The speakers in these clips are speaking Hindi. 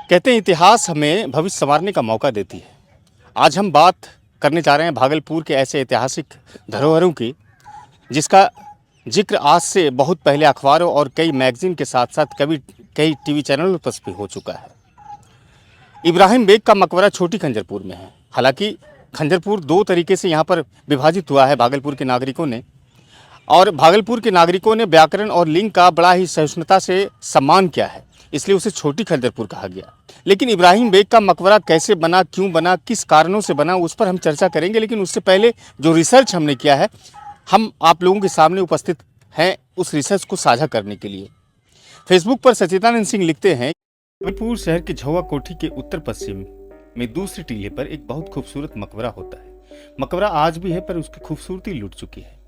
कहते हैं इतिहास हमें भविष्य संवारने का मौका देती है। आज हम बात करने जा रहे हैं भागलपुर के ऐसे ऐतिहासिक धरोहरों की जिसका जिक्र आज से बहुत पहले अखबारों और कई मैगजीन के साथ साथ कई टीवी चैनलों पर भी हो चुका है। इब्राहिम बेग का मकबरा छोटी खंजरपुर में है। हालांकि खंजरपुर दो तरीके से यहाँ पर विभाजित हुआ है भागलपुर के नागरिकों ने, और भागलपुर के नागरिकों ने व्याकरण और लिंग का बड़ा ही सहिष्णुता से सम्मान किया है, इसलिए उसे छोटी खंजरपुर कहा गया। लेकिन इब्राहिम बेग का मकबरा कैसे बना, क्यों बना, किस कारणों से बना, उस पर हम चर्चा करेंगे। लेकिन उससे पहले जो रिसर्च हमने किया है, हम आप लोगों के सामने उपस्थित हैं उस रिसर्च को साझा करने के लिए। फेसबुक पर सचिदानंद सिंह लिखते हैं, भागलपुर शहर के झौवा कोठी के उत्तर पश्चिम में दूसरी टीले पर एक बहुत खूबसूरत मकबरा होता है। मकबरा आज भी है, पर उसकी खूबसूरती लुट चुकी है।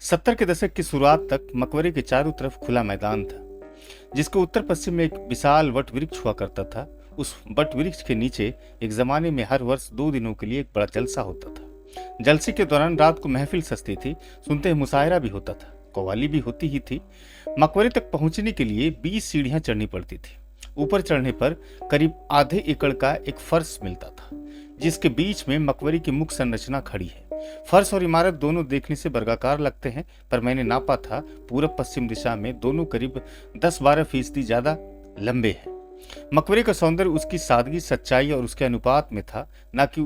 70 के दशक की शुरुआत तक मकबरे के चारों तरफ खुला मैदान था, जिसके उत्तर पश्चिम में एक विशाल वट वृक्ष हुआ करता था। उस वट वृक्ष के नीचे एक जमाने में हर वर्ष 2 दिनों के लिए एक बड़ा जलसा होता था। जलसे के दौरान रात को महफिल सजती थी, सुनते ही मुशायरा भी होता था, कव्वाली भी होती ही थी। मकबरे तक पहुंचने के लिए 20 सीढ़ियां चढ़नी पड़ती थी। ऊपर चढ़ने पर करीब आधे एकड़ का एक फर्श मिलता था, जिसके बीच में मकबरे की मुख्य संरचना खड़ी है। फर्श और इमारत दोनों देखने से वर्गाकार लगते हैं, पर मैंने नापा था, पूरब पश्चिम दिशा में दोनों करीब 10-12% ज्यादा लंबे हैं। मकबरे का सौंदर्य उसकी सादगी, सच्चाई और उसके अनुपात में था, न कि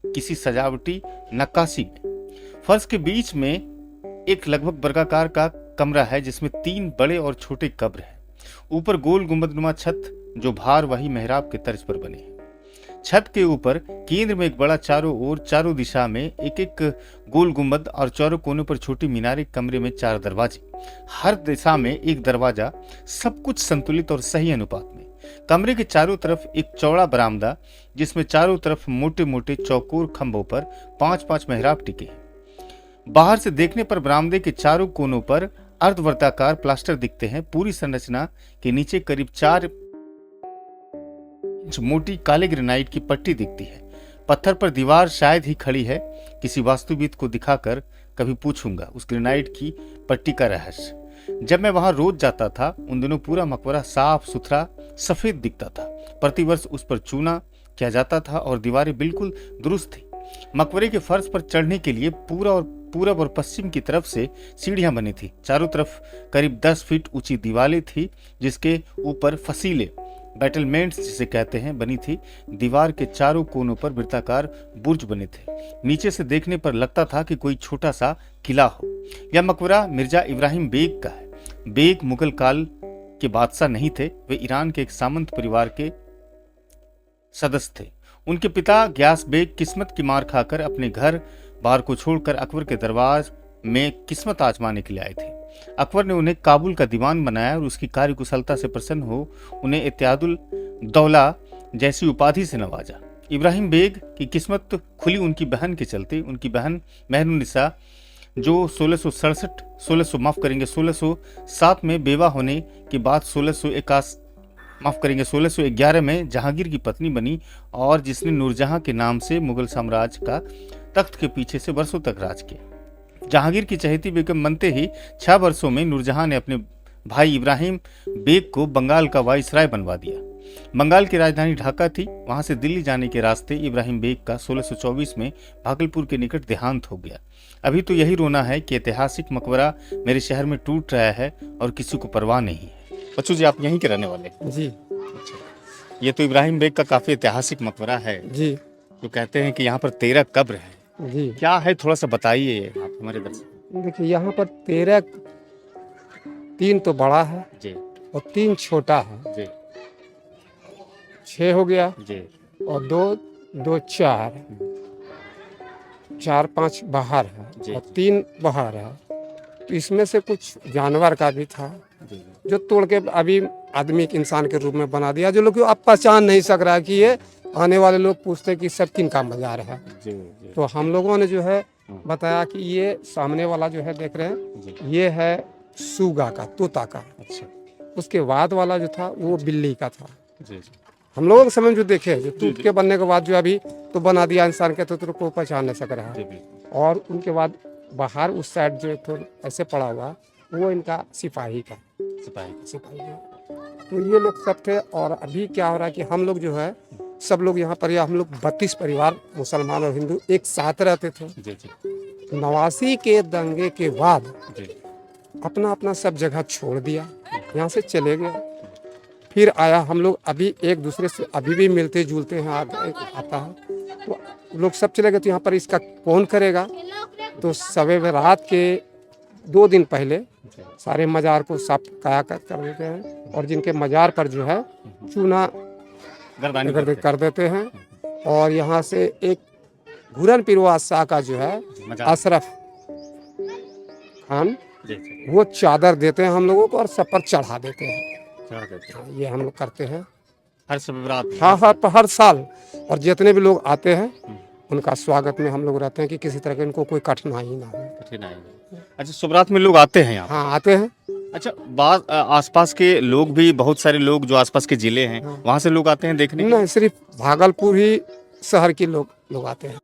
किसी सजावटी नक्काशी में। फर्श के बीच में एक लगभग वर्गाकार का कमरा है, जिसमें 3 बड़े और छोटे कब्र हैं। ऊपर गोल गुंबदनुमा छत जो भारवाही मेहराब के तर्ज पर बने हैं। छत के ऊपर केंद्र में एक बड़ा चारों ओर चारों दिशा में एक एक गोल गुंबद और चारों कोनों पर छोटी मीनारें। कमरे में 4 दरवाजे, हर दिशा में एक दरवाजा, सब कुछ संतुलित और सही अनुपात में। कमरे के चारों तरफ एक चौड़ा बरामदा, जिसमें चारों तरफ मोटे मोटे चौकोर खंभों पर 5-5 मेहराब टिके हैं। बाहर से देखने पर बरामदे के चारों कोनों पर अर्धवर्ताकार प्लास्टर दिखते हैं। पूरी संरचना के नीचे करीब 4 इंच मोटी काले ग्रेनाइट की पट्टी दिखती है। पत्थर पर दीवार शायद ही खड़ी है। किसी वास्तुविद को दिखाकर कभी पूछूंगा उस ग्रेनाइट की पट्टी का रहस्य। जब मैं वहां रोज जाता था, उन दिनों पूरा मकबरा साफ सुथरा सफेद दिखता था। प्रतिवर्ष उस पर चूना किया जाता था और दीवारें बिल्कुल दुरुस्त थी। मकबरे के फर्श पर चढ़ने के लिए पूरब और पश्चिम की तरफ से सीढ़ियां बनी थी। चारों तरफ करीब 10 फीट ऊंची दीवारें थी, जिसके ऊपर फसीले, बैटलमेंट्स जिसे कहते हैं, बनी थी। दीवार के चारों कोनों पर वृत्ताकार बुर्ज बने थे। नीचे से देखने पर लगता था कि कोई छोटा सा किला हो। यह मकबरा मिर्जा इब्राहिम बेग का है। बेग मुगल काल के बादशाह नहीं थे, वे ईरान के एक सामंत परिवार के सदस्य थे। उनके पिता ग्यास बेग किस्मत की मार खाकर अपने घर बार को छोड़कर अकबर के दरबार में किस्मत आजमाने के लिए आए थे। अकबर ने उन्हें काबुल का दीवान बनाया और उसकी कार्यकुशलता से प्रसन्न हो उन्हें इत्यादुल दौला जैसी उपाधि से नवाजा। इब्राहिम बेग की किस्मत खुली उनकी बहन के चलते। उनकी बहन मेहरुन्निसा, जो 1607 में बेवा होने के बाद 1611 में जहांगीर की पत्नी बनी, और जिसने नूरजहां के नाम से मुगल साम्राज्य का तख्त के पीछे से वर्षों तक राज किया। जहांगीर की चहेती बेगम बनते ही 6 वर्षों में नूरजहां ने अपने भाई इब्राहिम बेग को बंगाल का वाइसराय बनवा दिया। बंगाल की राजधानी ढाका थी। वहां से दिल्ली जाने के रास्ते इब्राहिम बेग का 1624 में भागलपुर के निकट देहांत हो गया। अभी तो यही रोना है कि ऐतिहासिक मकबरा मेरे शहर में टूट रहा है और किसी को परवाह नहीं है। बच्चू जी, आप यहीं के रहने वाले? जी ये तो इब्राहिम बेग का काफी ऐतिहासिक मकबरा है जी जो कहते हैं कि यहाँ पर 13 कब्र है। जी। क्या है, थोड़ा सा बताइए आप हमारे दर्शक। देखिए, यहाँ पर 13, 3 तो बड़ा है जी और 3 छोटा है। जी 6 हो गया जी और 2 4, 4-5 बाहर जी। है और 3 बाहर है। तो इसमें से कुछ जानवर का भी था जी जो तोड़ के अभी आदमी के इंसान के रूप में बना दिया, जो लोग आप पहचान नहीं सक रहा कि ये आने वाले लोग पूछते कि सब किन का मजार है। जी जी तो हम लोगों ने जो है बताया कि ये सामने वाला जो है देख रहे हैं, जी। ये है सूगा का, तोता का। अच्छा। उसके बाद वाला जो था वो बिल्ली का था। जी जी हम लोगों के समय जो देखे, जो जी, टूट जी। के बनने के बाद जो अभी तो बना दिया इंसान के, तो को पहचान नहीं सक रहा जी है। बिल्कुल। और उनके बाद बाहर उस साइड जो तो ऐसे पड़ा हुआ, वो इनका सिपाही का, सिपाही। सिपाही है। तो ये लोग सब थे। और अभी क्या हो रहा है कि हम लोग जो है सब लोग यहाँ पर, या हम लोग 32 परिवार मुसलमान और हिंदू एक साथ रहते थे। जी जी 89 के दंगे के बाद जी अपना अपना सब जगह छोड़ दिया, यहाँ से चले गए। फिर आया, हम लोग अभी एक दूसरे से अभी भी मिलते जुलते हैं, आता है। तो लोग सब चले गए, तो यहाँ पर इसका कौन करेगा? तो सवेरे रात के 2 दिन पहले सारे मज़ार को साफ कायाकल्प कर देते हैं, और जिनके मज़ार पर जो है चूना गर्दानी कर देते हैं। और यहाँ से एक घुरन पिरवा शाह का जो है मजाक। अशरफ खान, जी जी वो चादर देते हैं हम लोगों को और सब पर चढ़ा देते हैं। चढ़ा देते हैं। ये हम लोग करते हैं। हर सब रात में। हाँ, हर साल। और जितने भी लोग आते हैं उनका स्वागत में हम लोग रहते हैं कि किसी तरह की उनको कोई कठिनाई ना हो। कठिनाई नहीं। अच्छा, शुभरात में लोग आते हैं यहाँ? हाँ, आते हैं। अच्छा, आसपास के लोग भी, बहुत सारे लोग जो आसपास के जिले हैं वहाँ से लोग आते हैं देखने के लिए? नहीं, सिर्फ भागलपुर ही शहर के लोग आते हैं।